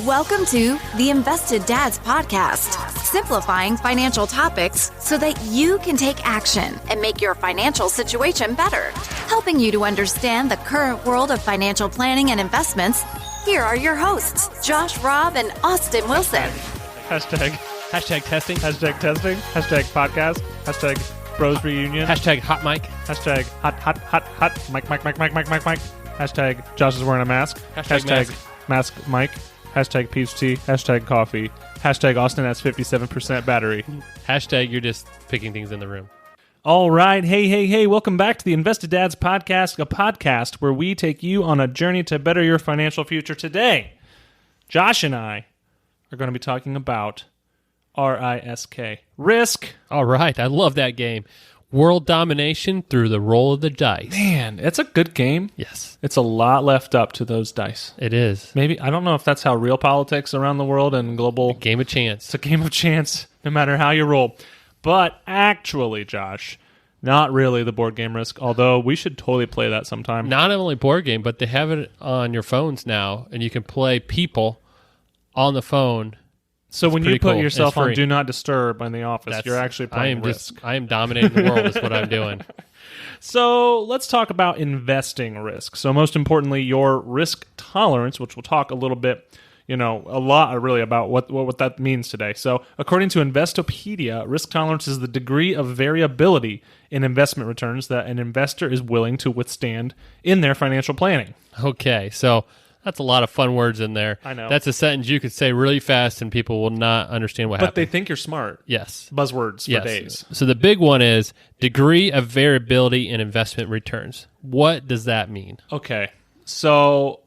Welcome to the Invested Dads Podcast, simplifying financial topics so that you can take action and make your financial situation better. Helping you to understand the current world of financial planning and investments, here are your hosts, Josh Robb and Austin Wilson. Hashtag testing. Hashtag podcast. Hashtag bros reunion. Hashtag hot mic. Hashtag hot. Mic. Hashtag Josh is wearing a mask. Hashtag mask Mike. Hashtag peach tea. Hashtag coffee. Hashtag Austin has 57% battery. Hashtag you're just picking things in the room. All right. Hey. Welcome back to the Invested Dads Podcast, a podcast where we take you on a journey to better your financial future. Today, Josh and I are going to be talking about RISK. Risk. All right. I love that game. World domination through the roll of the dice. Man, it's a good game. Yes. It's a lot left up to those dice. It is. Maybe, I don't know if that's how real politics around the world and global... Game of chance. It's a game of chance, no matter how you roll. But actually, Josh, not really the board game Risk, although we should totally play that sometime. Not only board game, but they have it on your phones now, and you can play people on the phone. So when you put cool. yourself It's on free. Do Not Disturb in the office, you're actually playing Risk. I am dominating the world is what I'm doing. So let's talk about investing risk. So most importantly, your risk tolerance, which we'll talk a little bit, a lot really about what that means today. So according to Investopedia, risk tolerance is the degree of variability in investment returns that an investor is willing to withstand in their financial planning. Okay, so that's a lot of fun words in there. I know. That's a sentence you could say really fast and people will not understand what happened. But they think you're smart. Yes. Buzzwords for days. So the big one is degree of variability in investment returns. What does that mean? Okay. So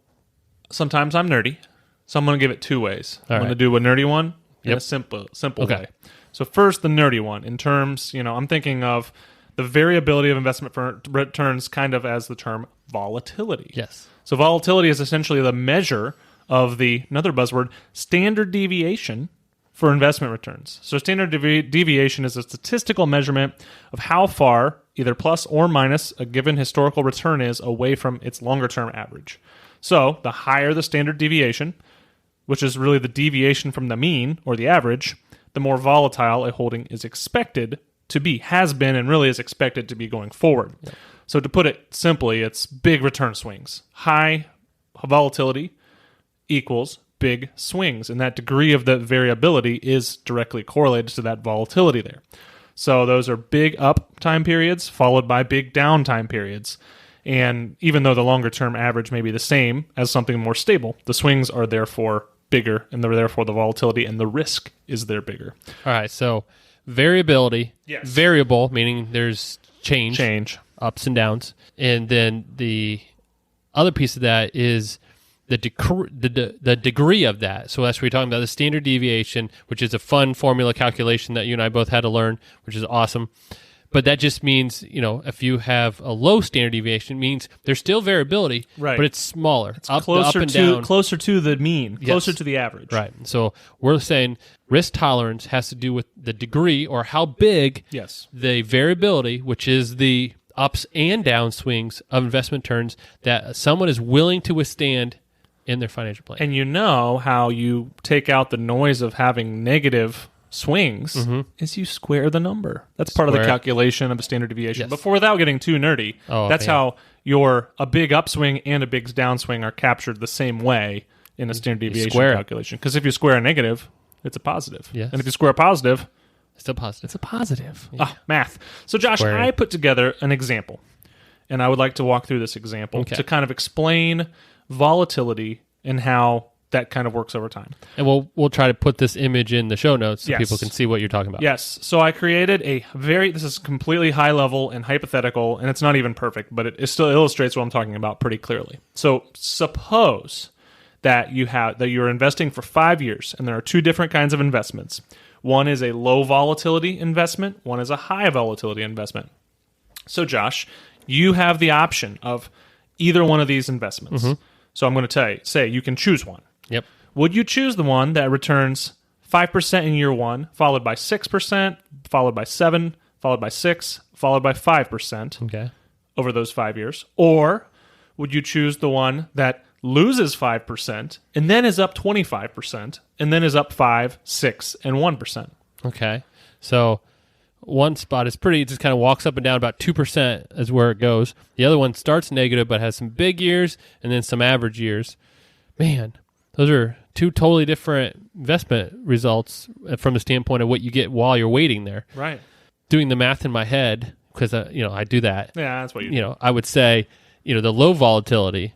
sometimes I'm nerdy. So I'm going to give it two ways. I'm going to do a nerdy one and a simple Okay. way. So first, the nerdy one. In terms, I'm thinking of the variability of investment returns kind of as the term volatility. Yes. So volatility is essentially the measure of another buzzword, standard deviation for investment returns. So standard deviation is a statistical measurement of how far, either plus or minus, a given historical return is away from its longer-term average. So the higher the standard deviation, which is really the deviation from the mean or the average, the more volatile a holding is expected to be, has been, and really is expected to be going forward. Yep. So to put it simply, it's big return swings. High volatility equals big swings, and that degree of the variability is directly correlated to that volatility there. So those are big up time periods followed by big down time periods. And even though the longer-term average may be the same as something more stable, the swings are therefore bigger, and they're therefore the volatility and the risk is there bigger. All right, so variability, yes. Variable, meaning there's change, ups and downs. And then the other piece of that is the degree of that. So that's what we're talking about, the standard deviation, which is a fun formula calculation that you and I both had to learn, which is awesome. But that just means, if you have a low standard deviation, it means there's still variability, right, but it's smaller. It's closer to the mean, closer to the average. Right. So we're saying risk tolerance has to do with the degree or how big the variability, which is the ups and down swings of investment returns that someone is willing to withstand in their financial plan. And how you take out the noise of having negative swings is you square the number. That's part of the calculation of a standard deviation. Yes. But without getting too nerdy, that's how a big upswing and a big downswing are captured the same way in a standard deviation calculation. Because if you square a negative, it's a positive. Yes. And if you square a positive, it's still positive. It's a positive. Yeah. Math. So Josh, I put together an example, and I would like to walk through this example to kind of explain volatility and how that kind of works over time. And we'll try to put this image in the show notes so people can see what you're talking about. Yes. So I created this is completely high level and hypothetical, and it's not even perfect, but it still illustrates what I'm talking about pretty clearly. So suppose that you're investing for 5 years, and there are two different kinds of investments. One is a low volatility investment, one is a high volatility investment. So Josh, you have the option of either one of these investments. So I'm going to say you can choose one. Yep. Would you choose the one that returns 5% in year one, followed by 6%, followed by 7%, followed by 6%, followed by 5% over those 5 years? Or would you choose the one that loses 5%, and then is up 25%, and then is up 5, 6, and 1%. Okay. So one spot is it just kind of walks up and down about 2% is where it goes. The other one starts negative but has some big years and then some average years. Man, those are two totally different investment results from the standpoint of what you get while you're waiting there. Right. Doing the math in my head, because I do that. Yeah, that's what you do. I would say, the low volatility,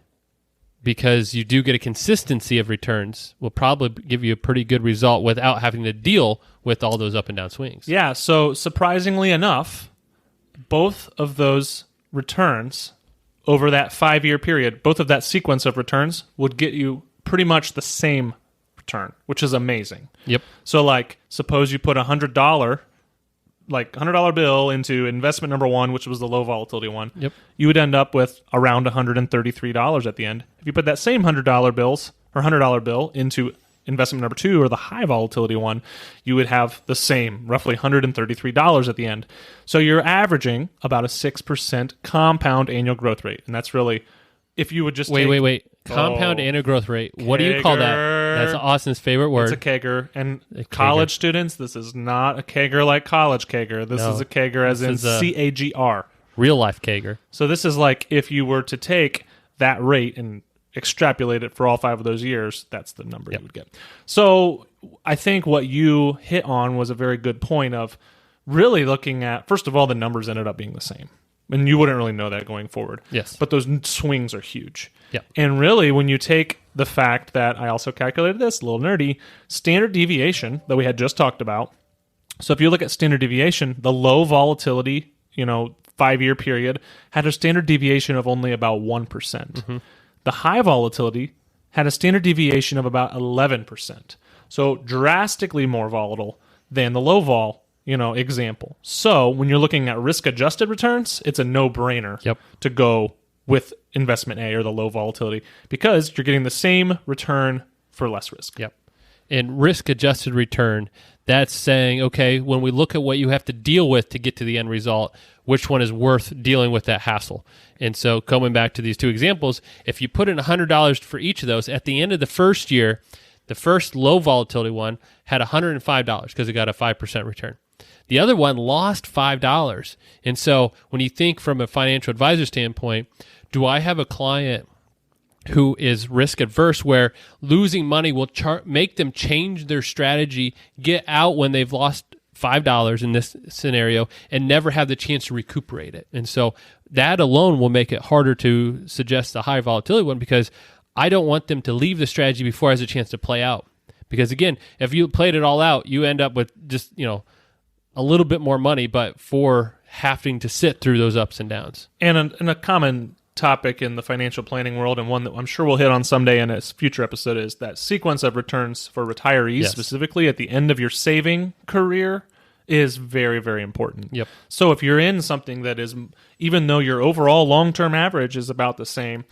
because you do get a consistency of returns, will probably give you a pretty good result without having to deal with all those up and down swings. Yeah, so surprisingly enough, both of those returns over that 5-year period, both of that sequence of returns would get you pretty much the same return, which is amazing. Yep. So suppose you put $100 bill into investment number 1, which was the low volatility one. Yep. You would end up with around $133 at the end. If you put that same $100 bill into investment number 2, or the high volatility one, you would have the same, roughly $133 at the end. So you're averaging about a 6% compound annual growth rate. And that's really, if you would just wait. Compound annual growth rate. What do you call that? That's Austin's favorite word. It's a CAGR. And college students, this is not a CAGR like college CAGR. This is a CAGR as in CAGR. Real life CAGR. So this is like if you were to take that rate and extrapolate it for all 5 of those years, that's the number you would get. So I think what you hit on was a very good point of really looking at, first of all, the numbers ended up being the same. And you wouldn't really know that going forward. Yes. But those swings are huge. Yeah. And really, when you take the fact that I also calculated this, a little nerdy, standard deviation that we had just talked about. So if you look at standard deviation, the low volatility, 5-year period had a standard deviation of only about 1%. Mm-hmm. The high volatility had a standard deviation of about 11%. So drastically more volatile than the low vol example. So when you're looking at risk-adjusted returns, it's a no-brainer to go with investment A or the low volatility because you're getting the same return for less risk. Yep. And risk-adjusted return, that's saying, okay, when we look at what you have to deal with to get to the end result, which one is worth dealing with that hassle? And so coming back to these two examples, if you put in $100 for each of those, at the end of the first year, the first low volatility one had $105 because it got a 5% return. The other one lost $5. And so when you think from a financial advisor standpoint, do I have a client who is risk adverse where losing money will make them change their strategy, get out when they've lost $5 in this scenario, and never have the chance to recuperate it? And so that alone will make it harder to suggest the high volatility one because I don't want them to leave the strategy before it has a chance to play out. Because again, if you played it all out, you end up with just, a little bit more money, but for having to sit through those ups and downs. And a common topic in the financial planning world, and one that I'm sure we'll hit on someday in a future episode, is that sequence of returns for retirees, specifically at the end of your saving career, is very, very important. Yep. So if you're in something that is, even though your overall long-term average is about the same,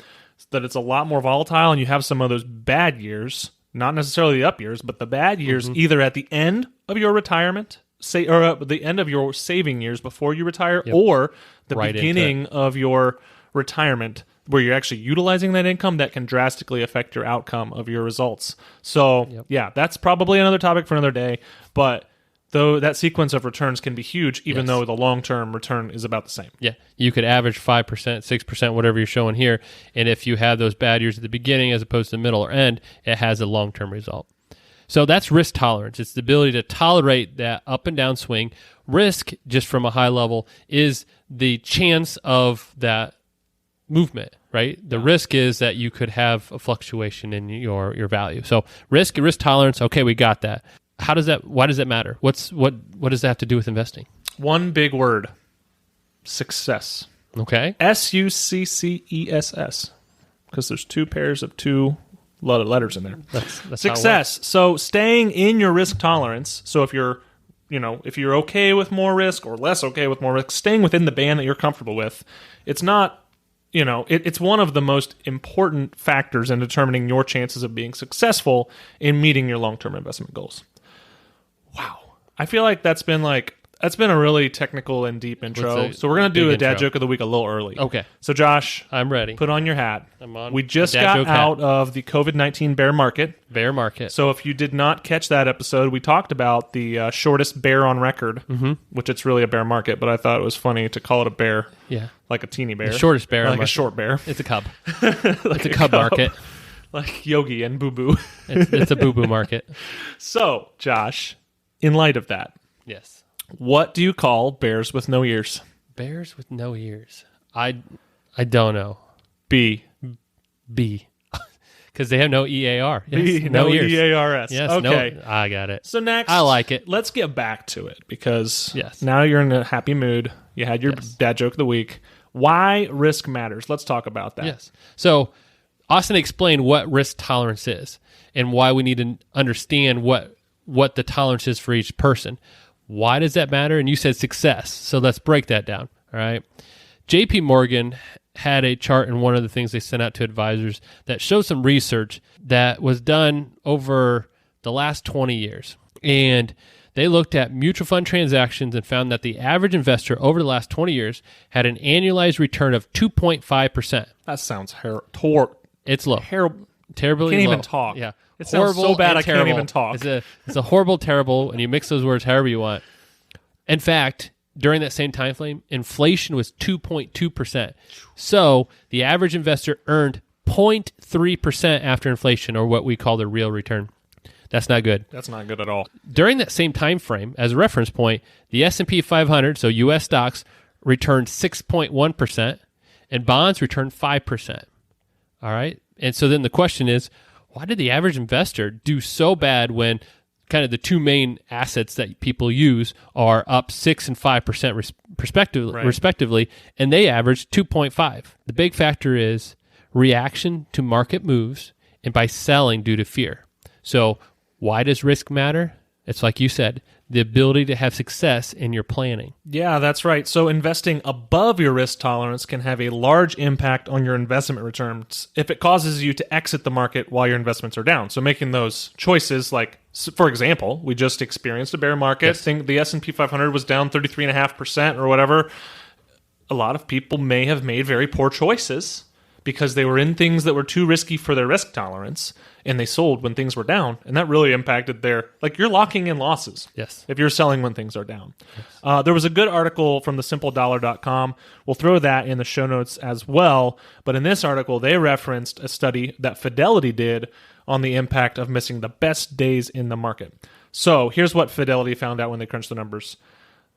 that it's a lot more volatile and you have some of those bad years, not necessarily the up years, but the bad years, either at the end of your retirement, or at the end of your saving years before you retire, or the beginning of your retirement where you're actually utilizing that income, that can drastically affect your outcome of your results. So, that's probably another topic for another day. But though that sequence of returns can be huge, even though the long-term return is about the same. Yeah, you could average 5%, 6%, whatever you're showing here. And if you have those bad years at the beginning as opposed to the middle or end, it has a long-term result. So that's risk tolerance. It's the ability to tolerate that up and down swing. Risk, just from a high level, is the chance of that movement, right? The risk is that you could have a fluctuation in your value. So risk tolerance, okay, we got that. Why does that matter? What does that have to do with investing? One big word: success. Okay. SUCCESS. Because there's two pairs of a lot of letters in there. That's success. So staying in your risk tolerance. So if you're okay with more risk or less okay with more risk, staying within the band that you're comfortable with, it's not, it's one of the most important factors in determining your chances of being successful in meeting your long-term investment goals. Wow. I feel like that's been That's been a really technical and deep intro. So we're going to do a dad joke of the week a little early. Okay. So Josh, I'm ready. Put on your hat. I'm on. We just got out of the COVID-19 bear market. Bear market. So if you did not catch that episode, we talked about the shortest bear on record, which it's really a bear market, but I thought it was funny to call it a bear. Yeah. Like a teeny bear. The shortest bear. Like a short bear. It's a cub. It's a cub market. Like Yogi and Boo Boo. It's a Boo Boo market. So, Josh, in light of that, yes. What do you call bears with no ears? Bears with no ears. I don't know. B. Because they have no EAR. Yes, B, no ears. EARS. Yes, okay. I got it. So next, I like it. Let's get back to it because yes. Now you're in a happy mood. You had your dad joke of the week. Why risk matters. Let's talk about that. Yes. So Austin explained what risk tolerance is and why we need to understand what the tolerance is for each person. Why does that matter? And you said success. So let's break that down. All right. JP Morgan had a chart in one of the things they sent out to advisors that showed some research that was done over the last 20 years. And they looked at mutual fund transactions and found that the average investor over the last 20 years had an annualized return of 2.5%. That sounds It's low. Terribly can't low. even talk. Yeah. It sounds so bad I can't even talk. It's a horrible, terrible, and you mix those words however you want. In fact, during that same time frame, inflation was 2.2%. So the average investor earned 0.3% after inflation, or what we call the real return. That's not good. That's not good at all. During that same time frame, as a reference point, the S&P 500, so U.S. stocks, returned 6.1%, and bonds returned 5%. All right? And so then the question is, why did the average investor do so bad when kind of the two main assets that people use are up 6 and 5% respectively, and they averaged 2.5? The big factor is reaction to market moves and by selling due to fear. So why does risk matter? It's like you said, the ability to have success in your planning. Yeah, that's right. So investing above your risk tolerance can have a large impact on your investment returns if it causes you to exit the market while your investments are down. So making those choices, like, for example, we just experienced a bear market. Yes. The S&P 500 was down 33.5% or whatever. A lot of people may have made very poor choices because they were in things that were too risky for their risk tolerance, and they sold when things were down, and that really impacted you're locking in losses. Yes. If you're selling when things are down. Yes. There was a good article from thesimpledollar.com. We'll throw that in the show notes as well, but in this article, they referenced a study that Fidelity did on the impact of missing the best days in the market. So here's what Fidelity found out when they crunched the numbers.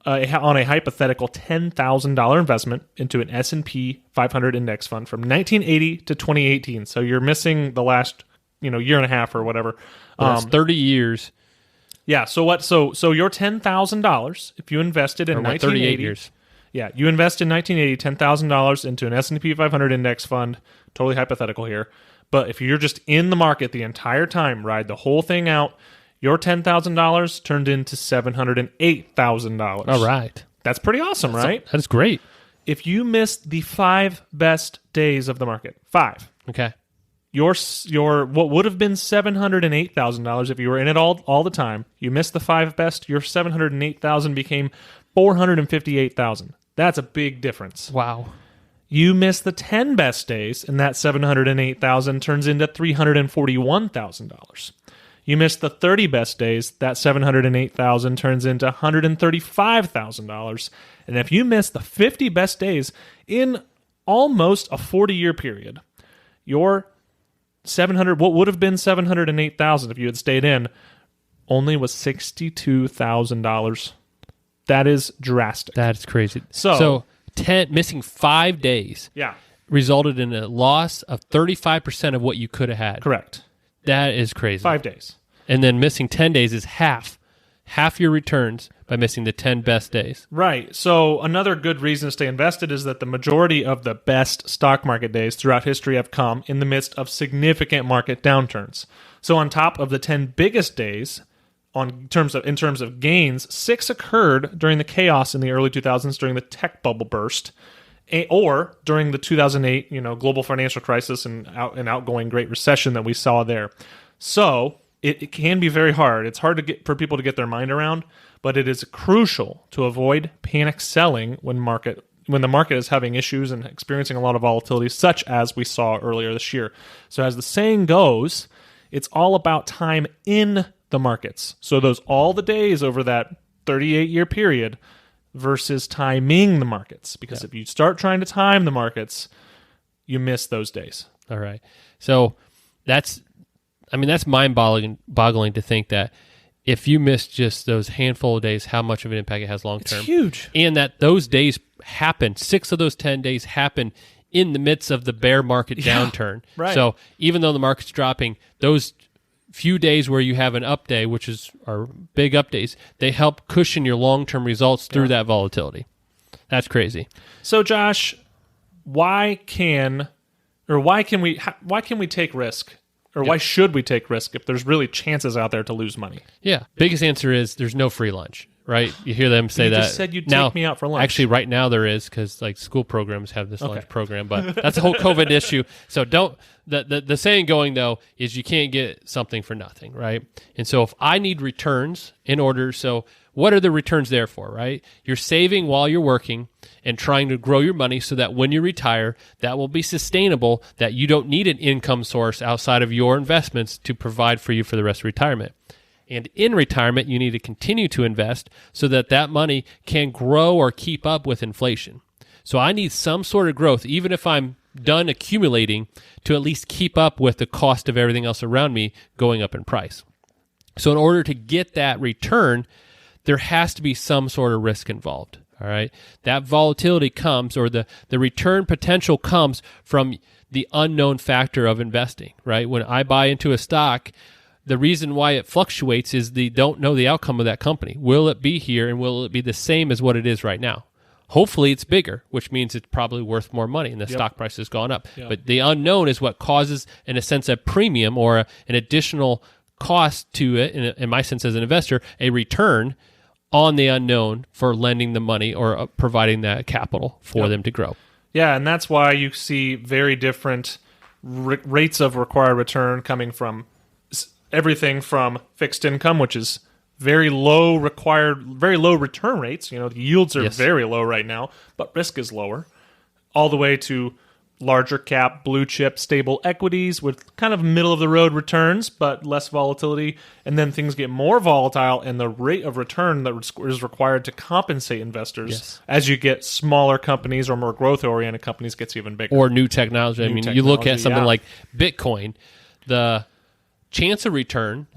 On a hypothetical $10,000 investment into an S&P 500 index fund from 1980 to 2018. So you're missing the last, year and a half or whatever. That's 30 years. Yeah. So what? So your $10,000, if you invested in 1980, 38 years. Yeah, you invested in 1980 $10,000 into an S&P 500 index fund. Totally hypothetical here, but if you're just in the market the entire time, ride the whole thing out, your $10,000 turned into $708,000. All right. That's pretty awesome, right? That's great. If you missed the 5 best days of the market, 5. Okay. Your what would have been $708,000 if you were in it all the time, you missed the 5 best, your $708,000 became $458,000. That's a big difference. Wow. You miss the 10 best days, and that $708,000 turns into $341,000. You miss the 30 best days, that $708,000 turns into $135,000. And if you miss the 50 best days in almost a 40-year period, your what would have been $708,000 if you had stayed in, only was $62,000. That is drastic. That's crazy. So 10 missing 5 days. Yeah. Resulted in a loss of 35% of what you could have had. Correct. That is crazy. 5 days. And then missing 10 days is half your returns by missing the 10 best days. Right. So another good reason to stay invested is that the majority of the best stock market days throughout history have come in the midst of significant market downturns. So on top of the 10 biggest days, in terms of gains, 6 occurred during the chaos in the early 2000s during the tech bubble burst, or during the 2008 global financial crisis and outgoing Great Recession that we saw there. So it can be very hard. It's hard for people to get their mind around. but it is crucial to avoid panic selling when the market is having issues and experiencing a lot of volatility, such as we saw earlier this year. So as the saying goes, it's all about time in the markets. So those all the days over that 38-year period versus timing the markets. Because if you start trying to time the markets, you miss those days. All right. So that's mind-boggling to think that if you miss just those handful of days, how much of an impact it has long-term. It's huge. And that those days happen, 6 of those 10 days happen in the midst of the bear market downturn. Right. So even though the market's dropping, those few days where you have an up day, which are big up days, they help cushion your long-term results through that volatility. That's crazy. So Josh, why can we take risk? Or why should we take risk if there's really chances out there to lose money? Yeah. Biggest answer is there's no free lunch, right? You hear them say that. You just said you'd take me out for lunch. Actually, right now there is, because like school programs have this lunch program, but that's a whole COVID issue. So the saying going, though, is you can't get something for nothing, right? And so if I need returns so what are the returns there for, right? You're saving while you're working and trying to grow your money so that when you retire, that will be sustainable, that you don't need an income source outside of your investments to provide for you for the rest of retirement. And in retirement, you need to continue to invest so that that money can grow or keep up with inflation. So I need some sort of growth, even if I'm done accumulating, to at least keep up with the cost of everything else around me going up in price. So in order to get that return, there has to be some sort of risk involved. All right. That volatility comes, or the return potential comes from the unknown factor of investing, right? When I buy into a stock, the reason why it fluctuates is they don't know the outcome of that company. Will it be here, and will it be the same as what it is right now? Hopefully it's bigger, which means it's probably worth more money and the stock price has gone up. Yep. But the unknown is what causes, in a sense, a premium or an additional cost to it, in my sense as an investor, a return on the unknown for lending the money or providing that capital for them to grow. Yeah, and that's why you see very different rates of required return coming from everything from fixed income, which is very low return rates. The yields are very low right now, but risk is lower, all the way to larger cap, blue chip, stable equities with kind of middle of the road returns, but less volatility. And then things get more volatile, and the rate of return that is required to compensate investors as you get smaller companies or more growth oriented companies gets even bigger. Or new technology. You look at something like Bitcoin, the chance of return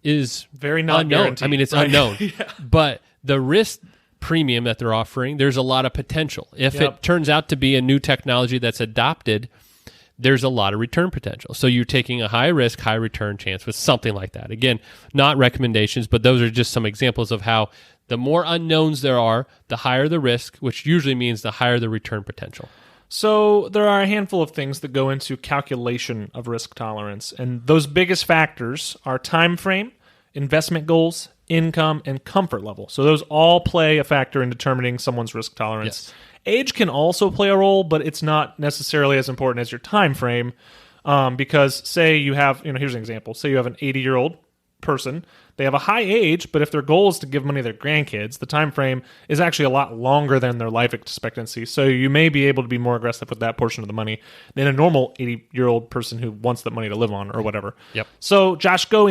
is very not unknown. Guaranteed. It's unknown. But the risk premium that they're offering, there's a lot of potential. If it turns out to be a new technology that's adopted, there's a lot of return potential. So you're taking a high risk, high return chance with something like that. Again, not recommendations, but those are just some examples of how the more unknowns there are, the higher the risk, which usually means the higher the return potential. So there are a handful of things that go into calculation of risk tolerance, and those biggest factors are time frame, investment goals, income, and comfort level. So those all play a factor in determining someone's risk tolerance. Yes. Age can also play a role, but it's not necessarily as important as your time frame, because say you have, here's an example. Say you have an 80-year-old person. They have a high age, but if their goal is to give money to their grandkids, the time frame is actually a lot longer than their life expectancy. So you may be able to be more aggressive with that portion of the money than a normal 80-year-old person who wants that money to live on or whatever. Yep. So Josh, go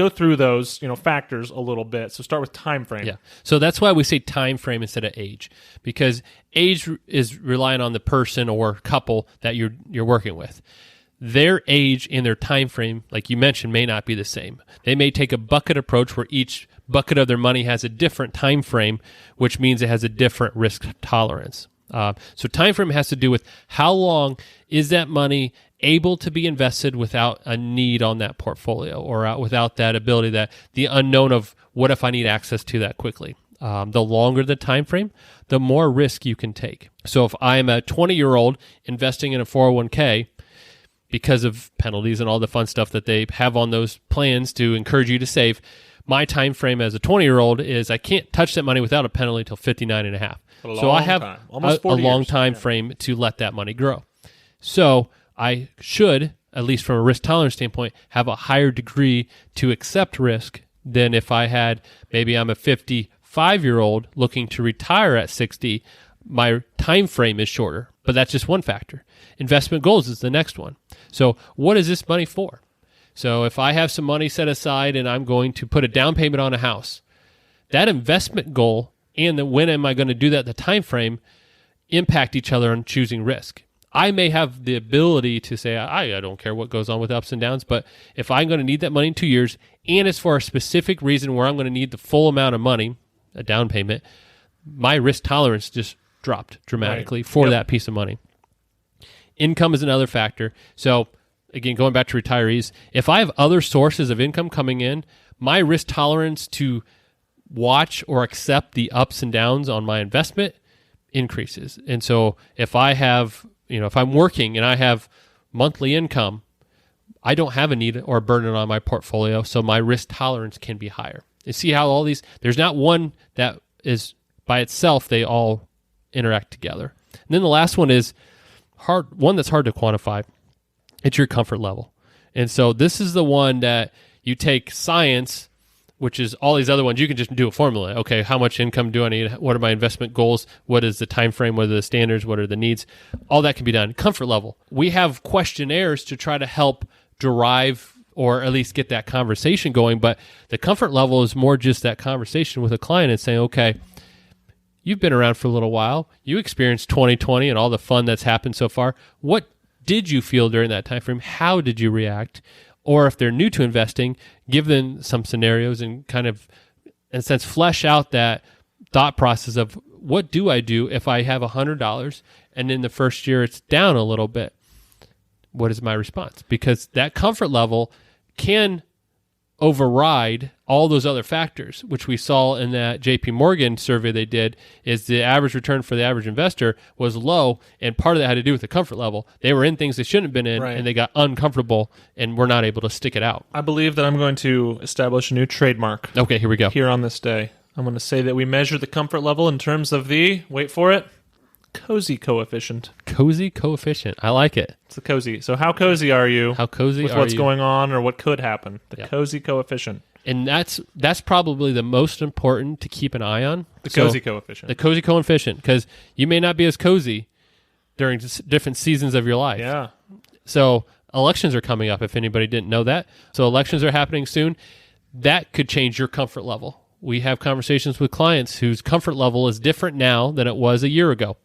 through those factors a little bit. So start with time frame. Yeah. So that's why we say time frame instead of age, because age is relying on the person or couple that you're working with. Their age and their time frame, like you mentioned, may not be the same. They may take a bucket approach where each bucket of their money has a different time frame, which means it has a different risk tolerance. So time frame has to do with how long is that money able to be invested without a need on that portfolio, or without that ability, that the unknown of what if I need access to that quickly. The longer the time frame, the more risk you can take. So if I'm a 20-year-old investing in a 401k, because of penalties and all the fun stuff that they have on those plans to encourage you to save, my time frame as a 20-year-old is I can't touch that money without a penalty until 59 and a half. So I have a long time frame to let that money grow. So I should, at least from a risk tolerance standpoint, have a higher degree to accept risk than if I had, maybe I'm a 55 5-year-old looking to retire at 60, my time frame is shorter, but that's just one factor. Investment goals is the next one. So what is this money for? So if I have some money set aside and I'm going to put a down payment on a house, that investment goal and the when am I going to do that, the time frame, impact each other on choosing risk. I may have the ability to say, I don't care what goes on with ups and downs, but if I'm going to need that money in 2 years and it's for a specific reason where I'm going to need the full amount of money, a down payment, my risk tolerance just dropped dramatically for that piece of money. Income is another factor. So again, going back to retirees, if I have other sources of income coming in, my risk tolerance to watch or accept the ups and downs on my investment increases. And so if I have, if I'm working and I have monthly income, I don't have a need or a burden on my portfolio, so my risk tolerance can be higher. You see how all these, there's not one that is by itself, they all interact together. And then the last one is one that's hard to quantify. It's your comfort level. And so this is the one that you take science, which is all these other ones, you can just do a formula. Okay, how much income do I need? What are my investment goals? What is the time frame? What are the standards? What are the needs? All that can be done. Comfort level. We have questionnaires to try to help derive or at least get that conversation going, but the comfort level is more just that conversation with a client and saying, okay, you've been around for a little while. You experienced 2020 and all the fun that's happened so far. What did you feel during that time frame? How did you react? Or if they're new to investing, give them some scenarios and kind of, in a sense, flesh out that thought process of what do I do if I have $100 and in the first year it's down a little bit? What is my response? Because that comfort level can override all those other factors, which we saw in that JP Morgan survey they did, is the average return for the average investor was low, and part of that had to do with the comfort level. They were in things they shouldn't have been in, and they got uncomfortable and were not able to stick it out. I believe that I'm going to establish a new trademark. Okay, here we go. Here on this day. I'm going to say that we measure the comfort level in terms of the, wait for it, cozy coefficient. Cozy coefficient. I like it. It's the cozy. So how cozy are you? How cozy with are what's you? going on or what could happen? The cozy coefficient. And that's probably the most important to keep an eye on. The cozy coefficient. The cozy coefficient, because you may not be as cozy during different seasons of your life. Yeah. So elections are coming up, if anybody didn't know that. So elections are happening soon. That could change your comfort level. We have conversations with clients whose comfort level is different now than it was a year ago.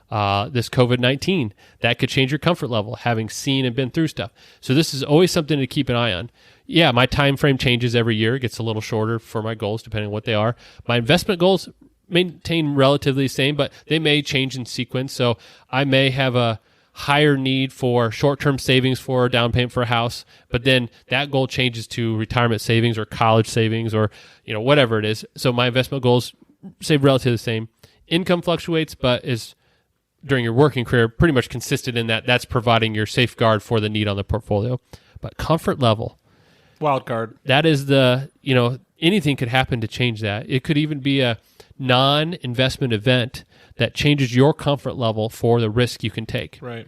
This COVID-19, that could change your comfort level, having seen and been through stuff. So this is always something to keep an eye on. Yeah, my time frame changes every year. It gets a little shorter for my goals, depending on what they are. My investment goals maintain relatively the same, but they may change in sequence. So I may have a higher need for short-term savings for a down payment for a house, but then that goal changes to retirement savings or college savings or whatever it is. So my investment goals stay relatively the same. Income fluctuates, but is during your working career pretty much consistent in that's providing your safeguard for the need on the portfolio. But comfort level, wild card. That is anything could happen to change that. It could even be a non-investment event that changes your comfort level for the risk you can take. Right.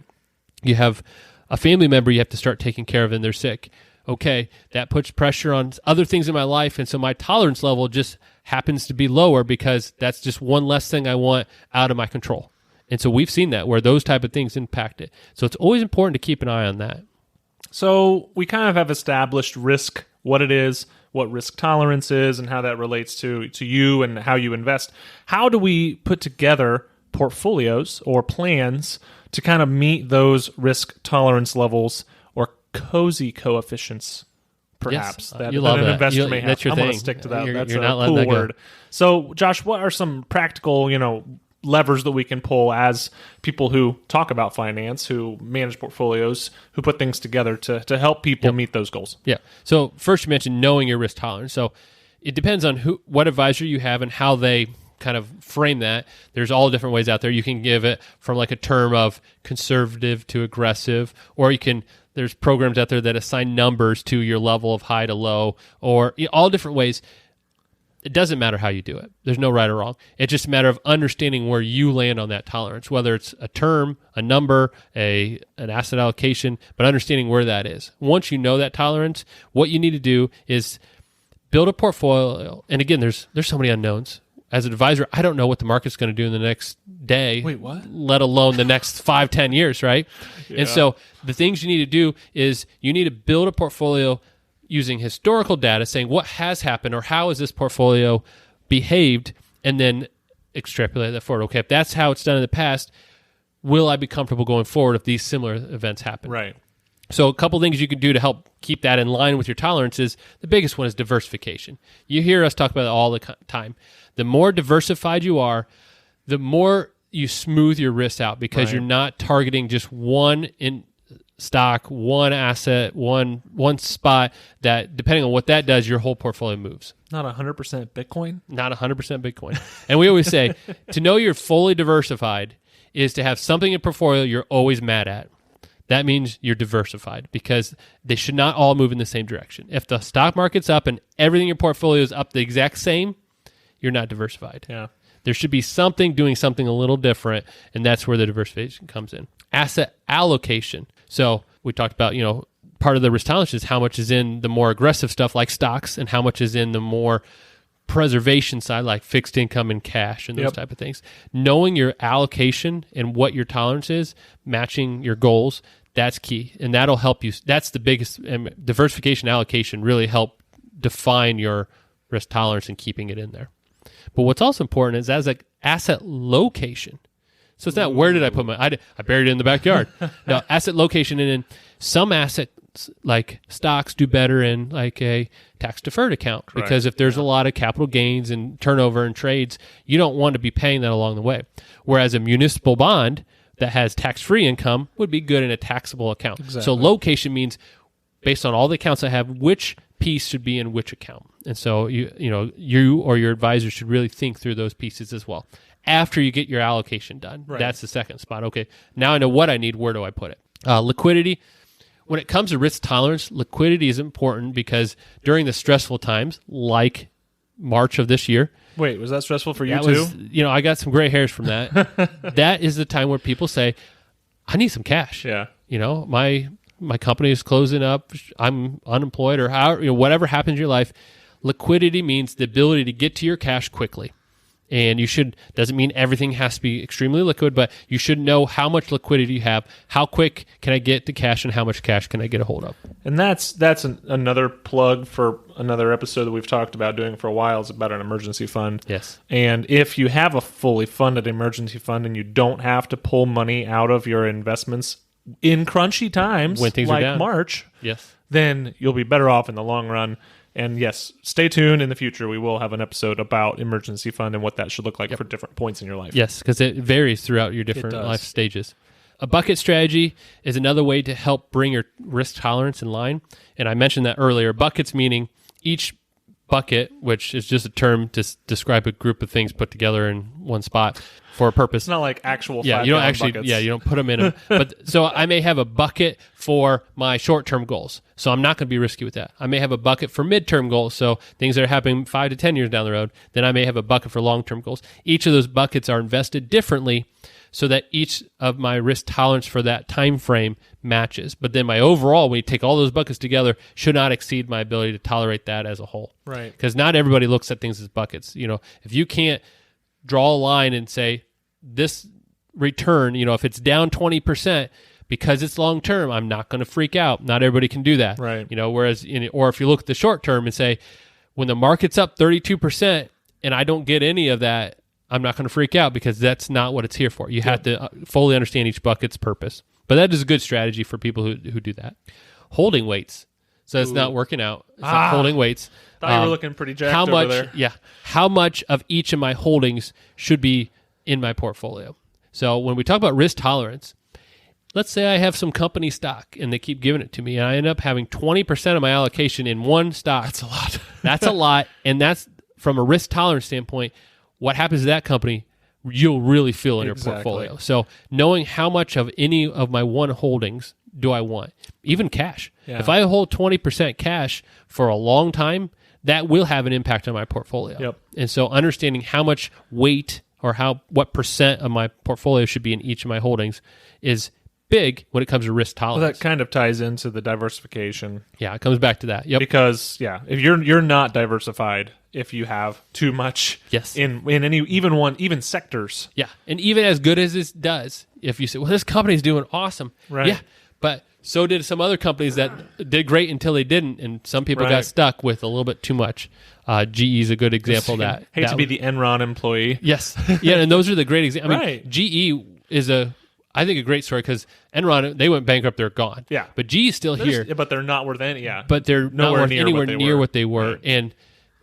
You have a family member you have to start taking care of and they're sick. Okay, that puts pressure on other things in my life, and so my tolerance level just happens to be lower because that's just one less thing I want out of my control. And so we've seen that where those type of things impact it. So it's always important to keep an eye on that. So we kind of have established risk, what it is, what risk tolerance is, and how that relates to you and how you invest. How do we put together portfolios or plans to kind of meet those risk tolerance levels or cozy coefficients, perhaps, yes, that an investor may have? That's your I'm thing. going to stick to that. That's you're a not letting cool that go. word. So, Josh, what are some practical, levers that we can pull as people who talk about finance, who manage portfolios, who put things together to help people meet those goals? Yeah. So first you mentioned knowing your risk tolerance. So it depends on what advisor you have and how they kind of frame that. There's all different ways out there. You can give it from like a term of conservative to aggressive, or there's programs out there that assign numbers to your level of high to low, or all different ways. It doesn't matter how you do it. There's no right or wrong. It's just a matter of understanding where you land on that tolerance, whether it's a term, a number, an asset allocation, but understanding where that is. Once you know that tolerance, what you need to do is build a portfolio. And again, there's so many unknowns as an advisor, I don't know what the market's going to do in the next day. Wait, what? Let alone the next 5-10 years, right? Yeah. And so the things you need to do is you need to build a portfolio using historical data, saying what has happened or how has this portfolio behaved, and then extrapolate that forward. Okay, if that's how it's done in the past, will I be comfortable going forward if these similar events happen? Right. So a couple things you can do to help keep that in line with your tolerances. The biggest one is diversification. You hear us talk about it all the time. The more diversified you are, the more you smooth your risk out, because you're not targeting just one in stock, one asset, one spot that, depending on what that does, your whole portfolio moves. Not 100% Bitcoin? Not 100% Bitcoin. And we always say, to know you're fully diversified is to have something in portfolio you're always mad at. That means you're diversified, because they should not all move in the same direction. If the stock market's up and everything in your portfolio is up the exact same, you're not diversified. Yeah. There should be something doing something a little different, and that's where the diversification comes in. Asset allocation. So we talked about, part of the risk tolerance is how much is in the more aggressive stuff like stocks and how much is in the more preservation side like fixed income and cash and those type of things. Knowing your allocation and what your tolerance is, matching your goals, that's key. And that'll help you. That's the biggest. Diversification allocation really help define your risk tolerance and keeping it in there. But what's also important is as an asset location. So it's not where did I put my, I buried it in the backyard. No, asset location. And in some assets like stocks do better in like a tax deferred account. Correct. Because if there's a lot of capital gains and turnover and trades, you don't want to be paying that along the way. Whereas a municipal bond that has tax-free income would be good in a taxable account. Exactly. So location means based on all the accounts I have, which piece should be in which account. And so you or your advisor should really think through those pieces as well. After you get your allocation done, that's the second spot. Okay, now I know what I need. Where do I put it? Liquidity. When it comes to risk tolerance, liquidity is important because during the stressful times, like March of this year. Wait, was that stressful for you too? I got some gray hairs from that. That is the time where people say, I need some cash. Yeah. My company is closing up. I'm unemployed or whatever happens in your life. Liquidity means the ability to get to your cash quickly. And doesn't mean everything has to be extremely liquid, but you should know how much liquidity you have, how quick can I get to cash, and how much cash can I get a hold of. And that's another plug for another episode that we've talked about doing for a while. Is about an emergency fund. Yes. And if you have a fully funded emergency fund and you don't have to pull money out of your investments in crunchy times when things like are down. March, yes, then you'll be better off in the long run. And yes, stay tuned. In the future, we will have an episode about emergency fund and what that should look like for different points in your life. Yes, because it varies throughout your different life stages. A bucket strategy is another way to help bring your risk tolerance in line. And I mentioned that earlier. Buckets meaning each bucket, which is just a term to describe a group of things put together in one spot for a purpose. It's not like actual you don't actually buckets. you don't put them in them. But so I may have a bucket for my short-term goals. So I'm not going to be risky with that. I may have a bucket for mid-term goals, so things that are happening 5 to 10 years down the road. Then I may have a bucket for long-term goals. Each of those buckets are invested differently so that each of my risk tolerance for that time frame matches. But then my overall, when you take all those buckets together, should not exceed my ability to tolerate that as a whole. Right. Because not everybody looks at things as buckets. If you can't draw a line and say this return, if it's down 20%, because it's long term, I'm not going to freak out. Not everybody can do that. Right. Whereas, or if you look at the short term and say, when the market's up 32% and I don't get any of that, I'm not going to freak out because that's not what it's here for. You have to fully understand each bucket's purpose. But that is a good strategy for people who do that. Holding weights. So it's not working out. It's like holding weights. Thought you were looking pretty jacked over there. Yeah. How much of each of my holdings should be in my portfolio? So when we talk about risk tolerance, let's say I have some company stock and they keep giving it to me and I end up having 20% of my allocation in one stock. That's a lot. That's a lot. And that's from a risk tolerance standpoint, what happens to that company, you'll really feel in your portfolio. So knowing how much of any of my one holdings do I want, even cash. Yeah. If I hold 20% cash for a long time, that will have an impact on my portfolio. Yep. And so understanding how much weight or what percent of my portfolio should be in each of my holdings is big when it comes to risk tolerance. Well, that kind of ties into the diversification. Yeah, it comes back to that. Yep. Because if you're not diversified if you have too much Yes. in any even sectors. Yeah. And even as good as this does, if you say, well, this company's doing awesome. Right. Yeah. But so did some other companies that did great until they didn't. And some people got stuck with a little bit too much. GE is a good example of that. Hate to be the Enron employee. Yes. Yeah. And those are the great examples. I mean, Right. GE is I think a great story because Enron, they went bankrupt, they're gone. Yeah. But GE is still here. But they're not worth any. Yeah. But they're Nowhere not near anywhere what they near were. what they were. Right. And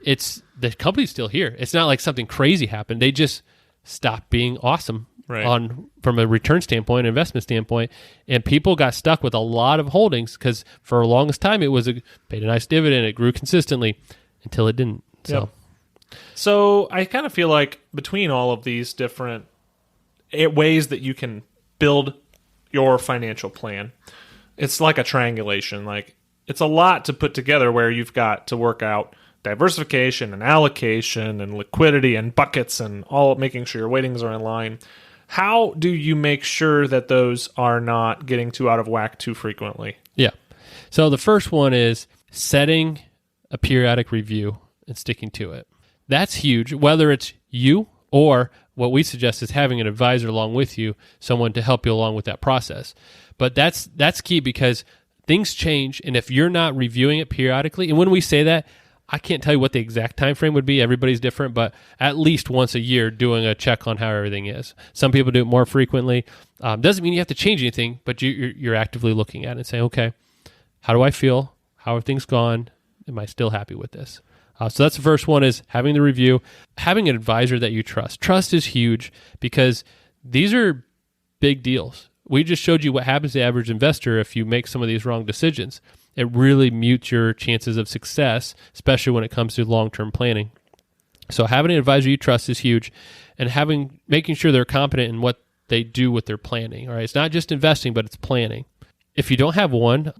the company's still here. It's not like something crazy happened. They just stopped being awesome from a return standpoint, investment standpoint. And people got stuck with a lot of holdings because for the longest time it paid a nice dividend. It grew consistently until it didn't. So. Yep. So I kind of feel like between all of these different ways that you can build your financial plan, it's like a triangulation. Like it's a lot to put together where you've got to work out diversification and allocation and liquidity and buckets and all, making sure your weightings are in line. How do you make sure that those are not getting too out of whack too frequently? Yeah. So the first one is setting a periodic review and sticking to it. That's huge, whether it's you or what we suggest is having an advisor along with you, someone to help you along with that process. But that's key because things change, and if you're not reviewing it periodically, and when we say that, I can't tell you what the exact time frame would be. Everybody's different, but at least once a year doing a check on how everything is. Some people do it more frequently. Doesn't mean you have to change anything, but you're actively looking at it and saying, okay, how do I feel? How are things gone? Am I still happy with this? So that's the first one, is having the review, having an advisor that you trust. Trust is huge because these are big deals. We just showed you what happens to the average investor if you make some of these wrong decisions. It really mutes your chances of success, especially when it comes to long-term planning. So having an advisor you trust is huge, and making sure they're competent in what they do with their planning. All right, it's not just investing, but it's planning. If you don't have one,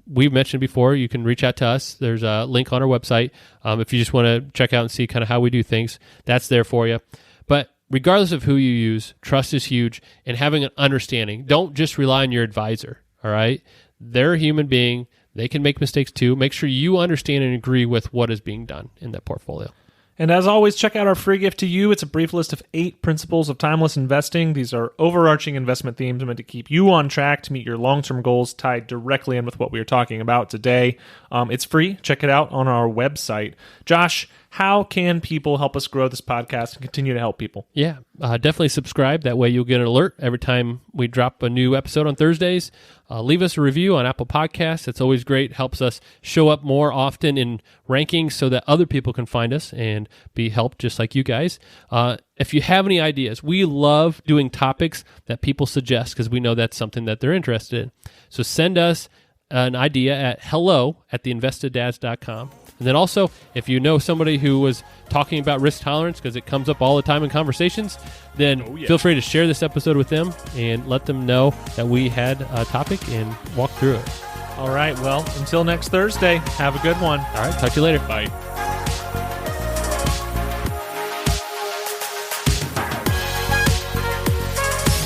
we've mentioned before, you can reach out to us. There's a link on our website. If you just want to check out and see kind of how we do things, that's there for you. But regardless of who you use, trust is huge, and having an understanding. Don't just rely on your advisor, all right? They're a human being. They can make mistakes too. Make sure you understand and agree with what is being done in that portfolio. And as always, check out our free gift to you. It's a brief list of 8 principles of timeless investing. These are overarching investment themes meant to keep you on track to meet your long-term goals, tied directly in with what we are talking about today. It's free. Check it out on our website. Josh, how can people help us grow this podcast and continue to help people? Yeah, definitely subscribe. That way you'll get an alert every time we drop a new episode on Thursdays. Leave us a review on Apple Podcasts. It's always great. Helps us show up more often in rankings so that other people can find us and be helped just like you guys. If you have any ideas, we love doing topics that people suggest because we know that's something that they're interested in. So send us an idea at hello@theinvesteddads.com. And then also, if you know somebody who was talking about risk tolerance, because it comes up all the time in conversations, then feel free to share this episode with them and let them know that we had a topic and walk through it. All right. Well, until next Thursday, have a good one. All right. Talk to you later. Bye.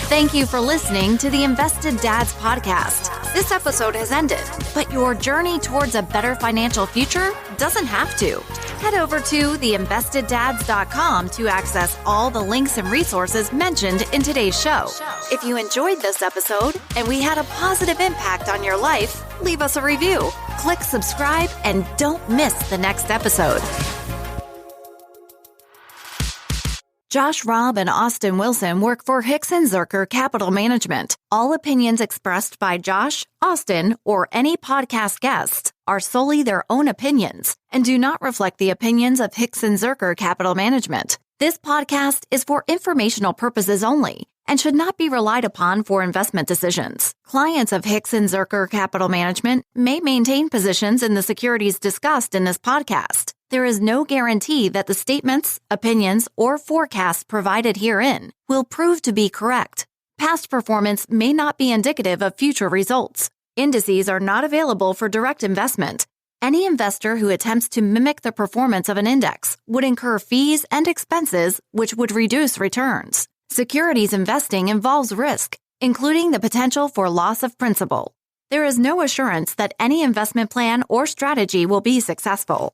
Thank you for listening to the Invested Dads podcast. This episode has ended, but your journey towards a better financial future doesn't have to. Head over to theinvesteddads.com to access all the links and resources mentioned in today's show. If you enjoyed this episode and we had a positive impact on your life, leave us a review, click subscribe, and don't miss the next episode. Josh Robb and Austin Wilson work for Hicks & Zerker Capital Management. All opinions expressed by Josh, Austin, or any podcast guests are solely their own opinions and do not reflect the opinions of Hicks & Zerker Capital Management. This podcast is for informational purposes only and should not be relied upon for investment decisions. Clients of Hicks & Zerker Capital Management may maintain positions in the securities discussed in this podcast. There is no guarantee that the statements, opinions, or forecasts provided herein will prove to be correct. Past performance may not be indicative of future results. Indices are not available for direct investment. Any investor who attempts to mimic the performance of an index would incur fees and expenses which would reduce returns. Securities investing involves risk, including the potential for loss of principal. There is no assurance that any investment plan or strategy will be successful.